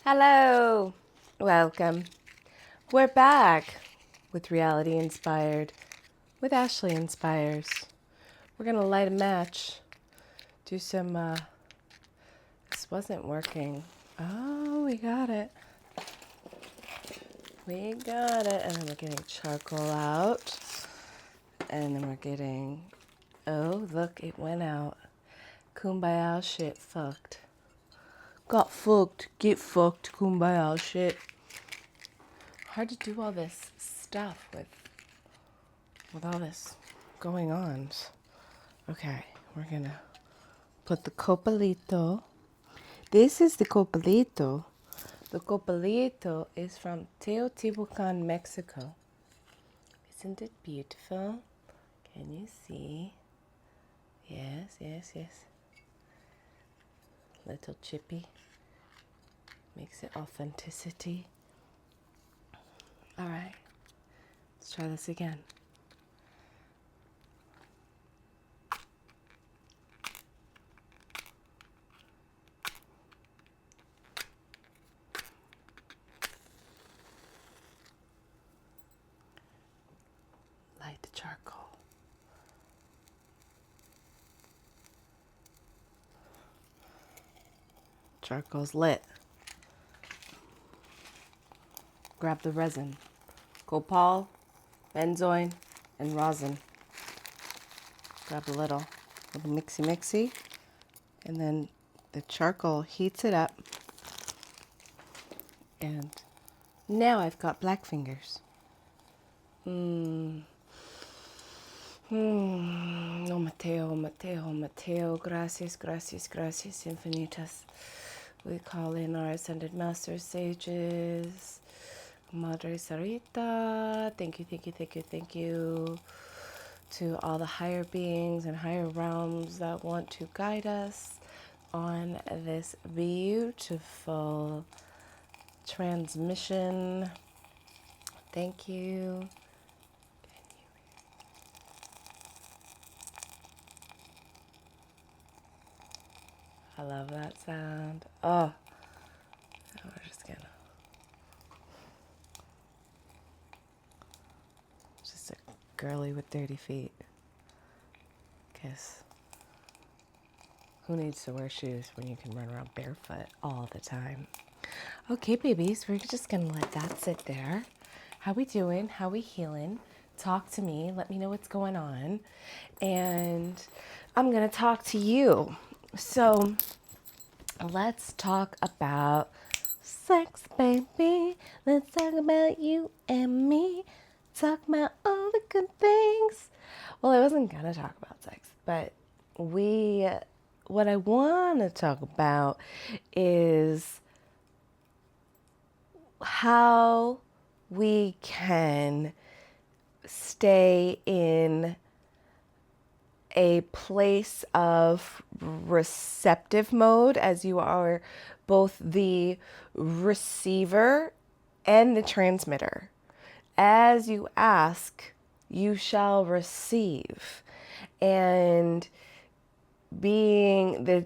Hello, welcome. We're back with Reality Inspired with Ashley Inspyrz. We're gonna light a match, do some, this wasn't working. Oh, we got it. We got it. And then we're getting charcoal out. And then we're getting, oh, look, it went out. Kumbaya shit fucked. Got fucked, get fucked, kumbaya shit. Hard to do all this stuff with all this going on. Okay, we're gonna put the copalito. This is the copalito. The copalito is from Teotihuacan, Mexico. Isn't it beautiful? Can you see? Yes, yes, yes. Little chippy. Makes it authenticity. All right, let's try this again. Light the charcoal. Charcoal's lit. Grab the resin. Copal, benzoin, and rosin. Grab a little mixy. And then the charcoal heats it up. And now I've got black fingers. Oh, Mateo, gracias infinitas. We call in our ascended masters, sages, Madre Sarita. Thank you to all the higher beings and higher realms that want to guide us on this beautiful transmission. Thank you. I love that sound. Oh, we're just gonna. Just a girly with dirty feet. Because who needs to wear shoes when you can run around barefoot all the time? Okay, babies, we're just gonna let that sit there. How we doing? How we healing? Talk to me. Let me know what's going on. And I'm gonna talk to you. So let's talk about sex, baby. Let's talk about you and me. Talk about all the good things. Well, I wasn't gonna talk about sex, but what I want to talk about is how we can stay in a place of receptive mode as you are both the receiver and the transmitter. As you ask, you shall receive. And being the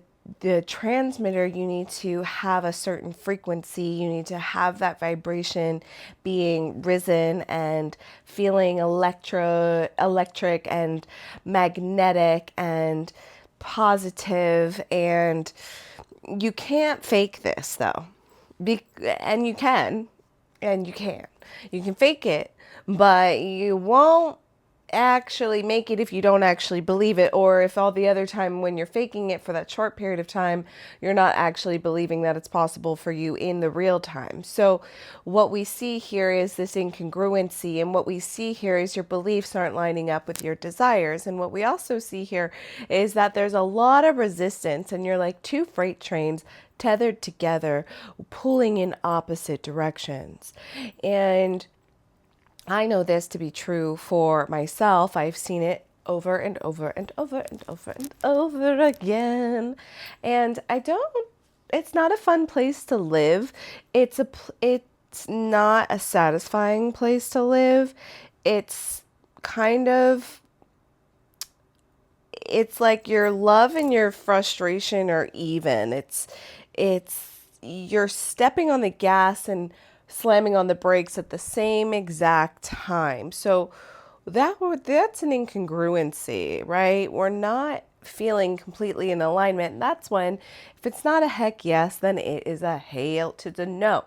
transmitter, you need to have a certain frequency. You need to have that vibration being risen and feeling electric and magnetic and positive. And you can't fake this though. And you can. You can fake it, but you won't actually make it if you don't actually believe it, or if all the other time when you're faking it for that short period of time, you're not actually believing that it's possible for you in the real time. So what we see here is this incongruency, and what we see here is your beliefs aren't lining up with your desires. And what we also see here is that there's a lot of resistance, and you're like two freight trains tethered together, pulling in opposite directions. And I know this to be true for myself. I've seen it over and over and over and over and over again. And it's not a fun place to live. It's not a satisfying place to live. It's like your love and your frustration are even. It's you're stepping on the gas and slamming on the brakes at the same exact time. So that's an incongruency, right? We're not feeling completely in alignment. That's when, if it's not a heck yes, then it is a hail to the no.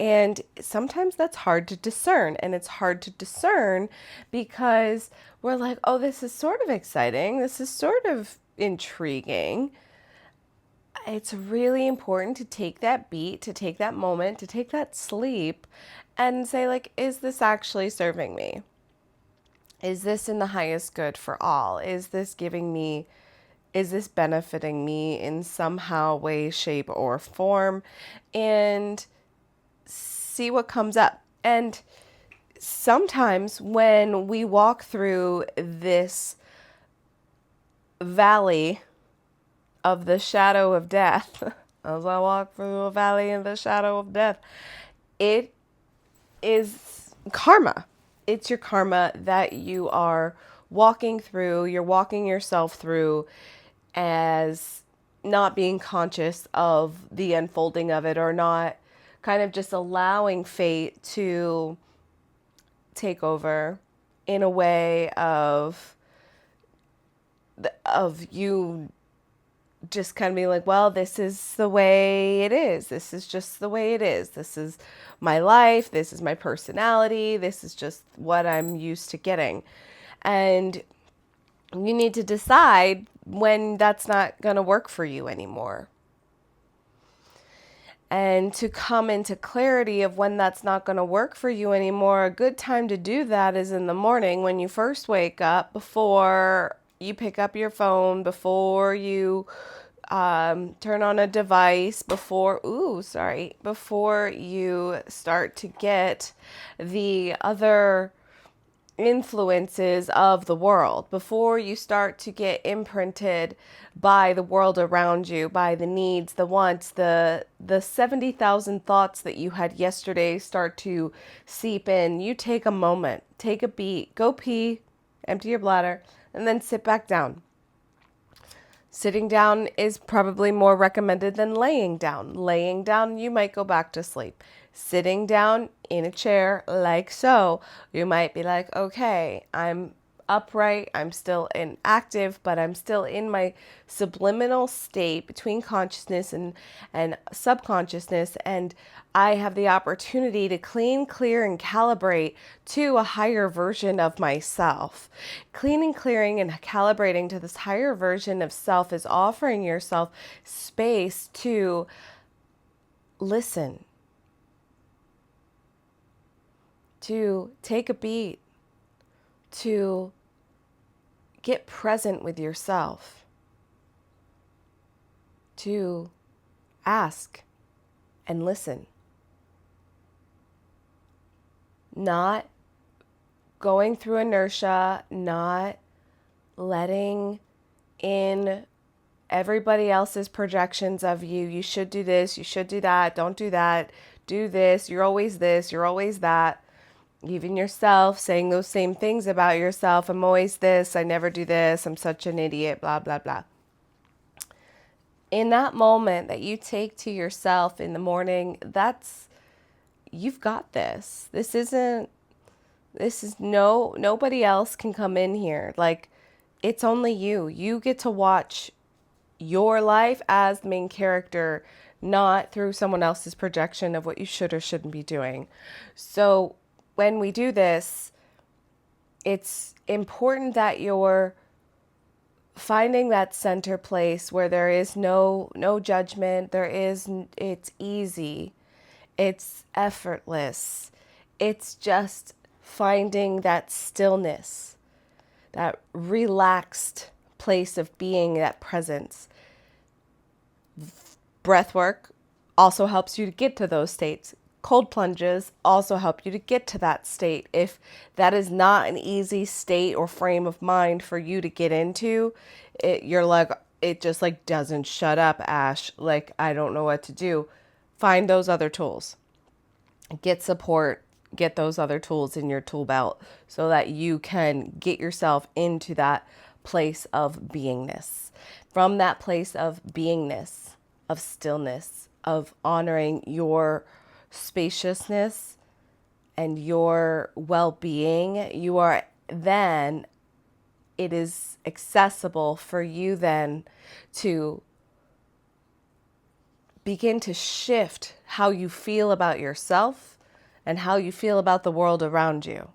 And sometimes that's hard to discern. And it's hard to discern because we're like, oh, this is sort of exciting. This is sort of intriguing. It's really important to take that beat, to take that moment, to take that sleep and say, like, is this actually serving me? Is this in the highest good for all? Is this benefiting me in somehow, way, shape, or form? And see what comes up. And sometimes when we walk through this valley of the shadow of death, as I walk through a valley in the shadow of death, it is karma. It's your karma that you are walking through, you're walking yourself through as not being conscious of the unfolding of it, or not kind of just allowing fate to take over in a way of you just kind of being like, well, this is the way it is. This is just the way it is. This is my life. This is my personality. This is just what I'm used to getting. And you need to decide when that's not going to work for you anymore. And to come into clarity of when that's not going to work for you anymore, a good time to do that is in the morning when you first wake up, before you pick up your phone, before you turn on a device, before you start to get the other influences of the world, before you start to get imprinted by the world around you, by the needs, the wants, the 70,000 thoughts that you had yesterday start to seep in. You take a moment, take a beat, go pee, empty your bladder, and then sit back down. Sitting down is probably more recommended than laying down. Laying down, you might go back to sleep. Sitting down in a chair like so, you might be like, okay, I'm upright, I'm still active, but I'm still in my subliminal state between consciousness and subconsciousness, and I have the opportunity to clean, clear, and calibrate to a higher version of myself. Cleaning, clearing, and calibrating to this higher version of self is offering yourself space to listen, to take a beat, to get present with yourself, to ask and listen. Not going through inertia, not letting in everybody else's projections of you. You should do this, you should do that, don't do that, do this, you're always this, you're always that. Even yourself saying those same things about yourself. I'm always this, I never do this, I'm such an idiot, blah, blah, blah. In that moment that you take to yourself in the morning, you've got this. Nobody else can come in here. Like, it's only you. You get to watch your life as the main character, not through someone else's projection of what you should or shouldn't be doing. So when we do this, it's important that you're finding that center place where there is no judgment. It's easy. It's effortless. It's just finding that stillness, that relaxed place of being, that presence. Breath work also helps you to get to those states. Cold plunges also help you to get to that state. If that is not an easy state or frame of mind for you to get into, it just like doesn't shut up, Ash. Like, I don't know what to do. Find those other tools. Get support. Get those other tools in your tool belt so that you can get yourself into that place of beingness. From that place of beingness, of stillness, of honoring your spaciousness and your well-being, you are then, it is accessible for you then to begin to shift how you feel about yourself and how you feel about the world around you.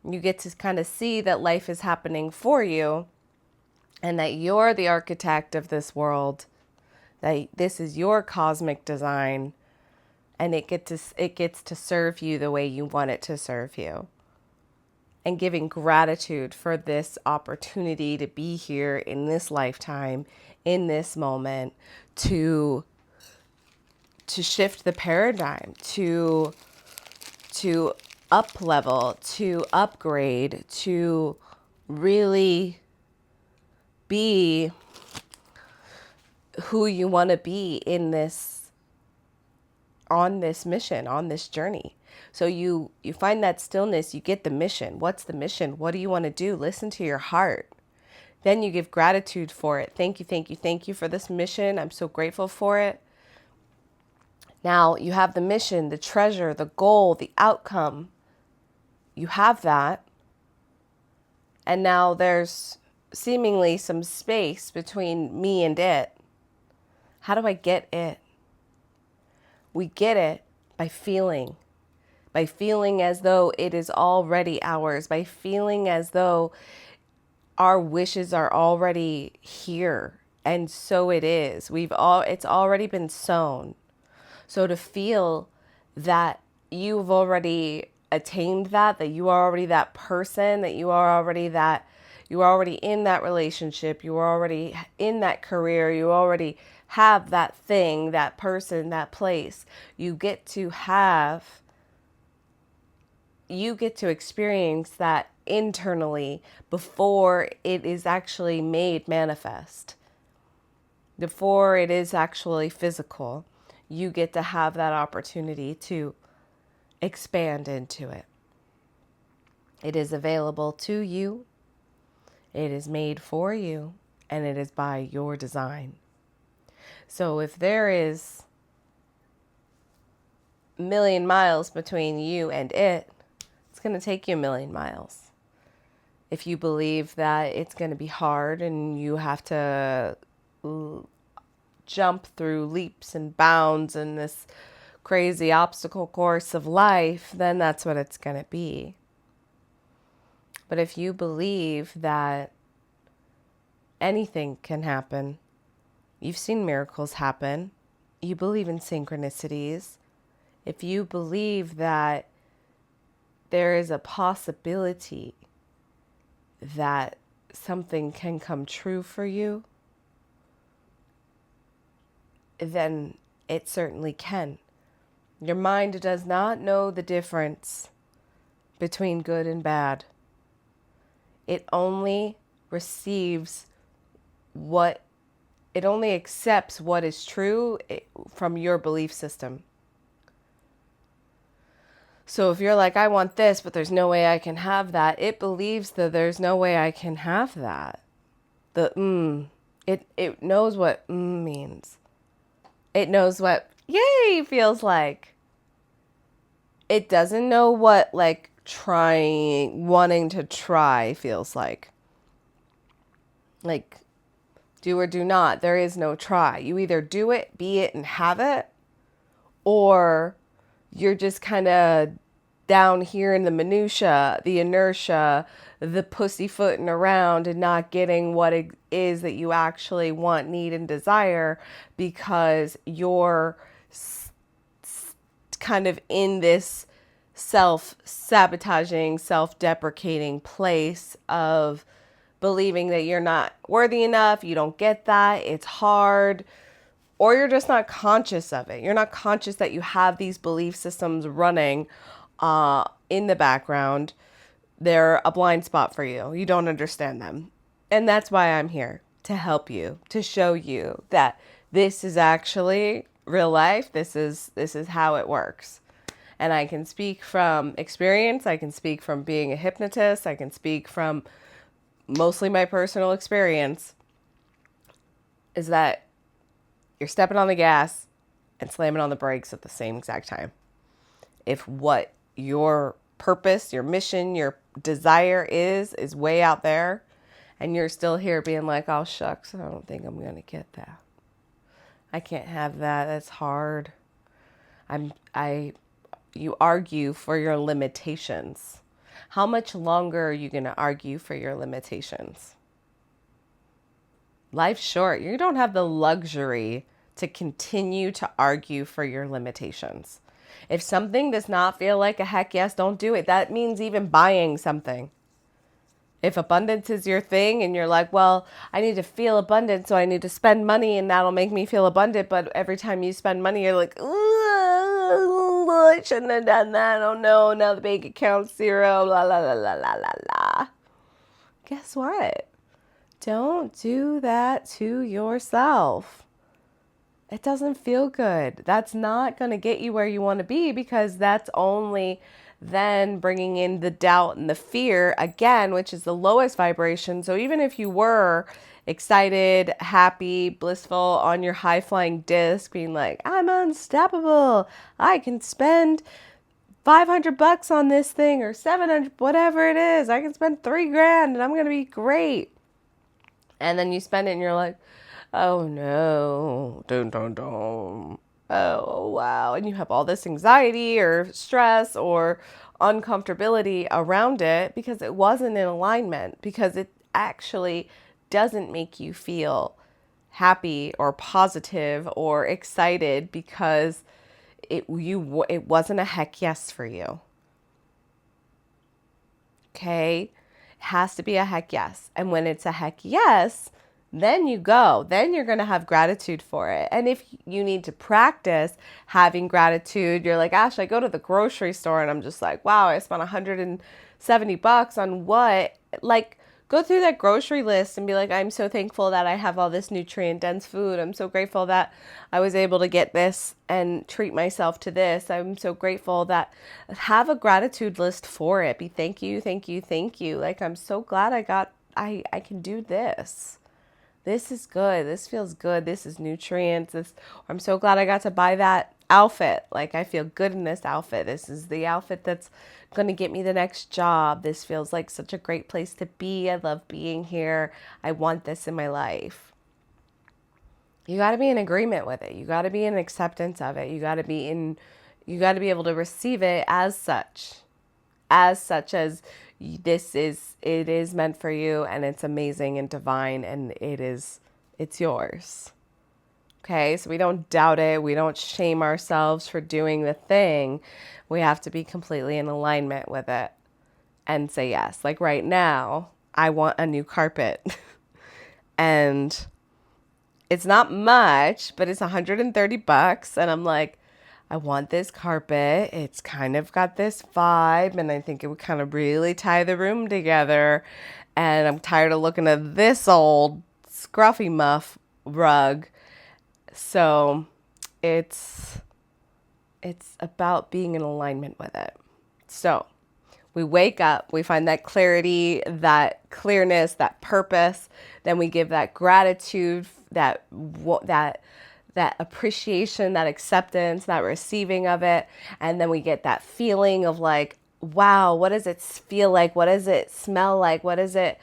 You get to kind of see that life is happening for you and that you're the architect of this world, that this is your cosmic design, and it gets to serve you the way you want it to serve you. And giving gratitude for this opportunity to be here in this lifetime, in this moment, to shift the paradigm, to up level, to upgrade, to really be who you want to be in this, on this mission, on this journey. So you find that stillness, you get the mission. What's the mission? What do you want to do? Listen to your heart. Then you give gratitude for it. Thank you, thank you, thank you for this mission. I'm so grateful for it. Now you have the mission, the treasure, the goal, the outcome. You have that. And now there's seemingly some space between me and it. How do I get it? We get it by feeling as though it is already ours, by feeling as though our wishes are already here. And so it is. It's already been sown. So to feel that you've already attained that you are already that person, that you are already in that relationship, you are already in that career, you already have that thing, that person, that place. You get to experience that internally before it is actually made manifest, before it is actually physical. You get to have that opportunity to expand into it. It is available to you. It is made for you, and it is by your design. So if there is a million miles between you and it, it's going to take you a million miles. If you believe that it's going to be hard and you have to jump through leaps and bounds in this crazy obstacle course of life, then that's what it's going to be. But if you believe that anything can happen, you've seen miracles happen, you believe in synchronicities, if you believe that there is a possibility that something can come true for you, then it certainly can. Your mind does not know the difference between good and bad. It only accepts what is true from your belief system. So if you're like, I want this, but there's no way I can have that, it believes that there's no way I can have that. It knows what means. It knows what yay feels like. It doesn't know what wanting to try feels like. Like, do or do not. There is no try. You either do it, be it, and have it, or you're just kind of down here in the minutia, the inertia, the pussyfooting around and not getting what it is that you actually want, need, and desire because you're kind of in this self-sabotaging, self-deprecating place of believing that you're not worthy enough, you don't get that, it's hard, or you're just not conscious of it. You're not conscious that you have these belief systems running in the background. They're a blind spot for you. You don't understand them. And that's why I'm here, to help you, to show you that this is actually real life. This is how it works. And I can speak from experience. I can speak from being a hypnotist. I can speak from mostly my personal experience, is that you're stepping on the gas and slamming on the brakes at the same exact time. If what your purpose, your mission, your desire is way out there, and you're still here being like, oh, shucks, I don't think I'm going to get that. I can't have that. That's hard. You argue for your limitations. How much longer are you going to argue for your limitations? Life's short. You don't have the luxury to continue to argue for your limitations. If something does not feel like a heck yes, don't do it. That means even buying something. If abundance is your thing and you're like, well, I need to feel abundant, so I need to spend money and that'll make me feel abundant. But every time you spend money, you're like, ooh, I shouldn't have done that. Oh no, now the bank account's zero. La la la la la la la. Guess what? Don't do that to yourself. It doesn't feel good. That's not going to get you where you want to be, because that's only then bringing in the doubt and the fear again, which is the lowest vibration. So even if you were excited, happy, blissful on your high flying disc, being like, I'm unstoppable, I can spend $500 on this thing, or 700, whatever it is, I can spend $3,000 and I'm going to be great. And then you spend it and you're like, oh no, dun dun dun. Oh wow. And you have all this anxiety or stress or uncomfortability around it because it wasn't in alignment, because it actually doesn't make you feel happy or positive or excited, because it wasn't a heck yes for you. Okay? It has to be a heck yes. And when it's a heck yes, then you go. Then you're going to have gratitude for it. And if you need to practice having gratitude, you're like, Ash, I go to the grocery store and I'm just like, wow, I spent $170 on what? Like, go through that grocery list and be like, I'm so thankful that I have all this nutrient dense food. I'm so grateful that I was able to get this and treat myself to this. I'm so grateful that, have a gratitude list for it. Be thank you, thank you, thank you. Like, I'm so glad I can do this. This is good. This feels good. This is nutrients. I'm so glad I got to buy that outfit. Like, I feel good in this outfit. This is the outfit that's going to get me the next job. This feels like such a great place to be. I love being here. I want this in my life. You got to be in agreement with it. You got to be in acceptance of it. You got to be able to receive it as such as it is meant for you, and it's amazing and divine, and it's yours. Okay, so we don't doubt it. We don't shame ourselves for doing the thing. We have to be completely in alignment with it and say yes. Like right now, I want a new carpet. And it's not much, but it's $130. And I'm like, I want this carpet. It's kind of got this vibe, and I think it would kind of really tie the room together. And I'm tired of looking at this old scruffy muff rug. So it's about being in alignment with it. So we wake up, we find that clarity, that clearness, that purpose. Then we give that gratitude, that appreciation, that acceptance, that receiving of it. And then we get that feeling of like, wow, what does it feel like? What does it smell like? What does it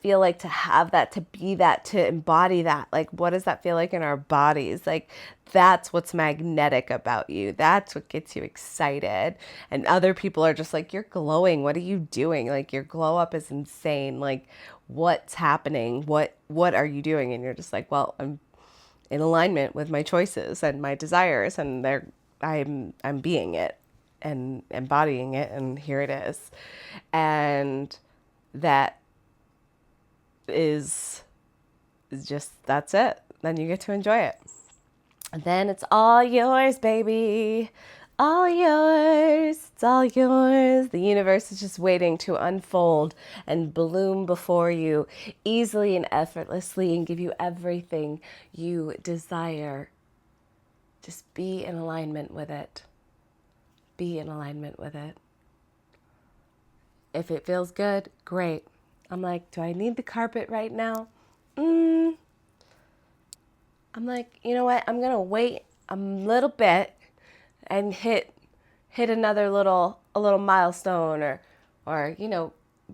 feel like to have that, to be that, to embody that? Like, what does that feel like in our bodies? Like, that's what's magnetic about you. That's what gets you excited. And other people are just like, you're glowing. What are you doing? Like, your glow up is insane. Like, what's happening? What are you doing? And you're just like, well, I'm in alignment with my choices and my desires, and I'm being it and embodying it, and here it is. And that is just, that's it. Then you get to enjoy it. And then it's all yours, baby. All yours. It's all yours. The universe is just waiting to unfold and bloom before you easily and effortlessly and give you everything you desire. Just be in alignment with it. Be in alignment with it. If it feels good, great. I'm like, do I need the carpet right now? I'm like, you know what? I'm going to wait a little bit and hit another a little milestone, or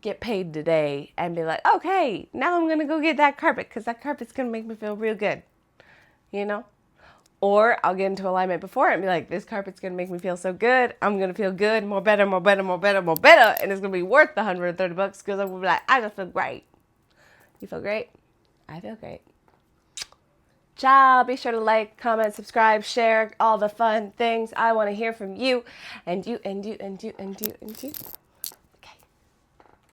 get paid today and be like, okay, now I'm gonna go get that carpet because that carpet's gonna make me feel real good, Or I'll get into alignment before it and be like, this carpet's gonna make me feel so good. I'm gonna feel good, more better, more better, more better, more better, and it's gonna be worth the $130 because I'm gonna be like, I just feel great. You feel great? I feel great. Ciao. Be sure to like, comment, subscribe, share all the fun things. I want to hear from you, and you, and you, and you, and you, and you.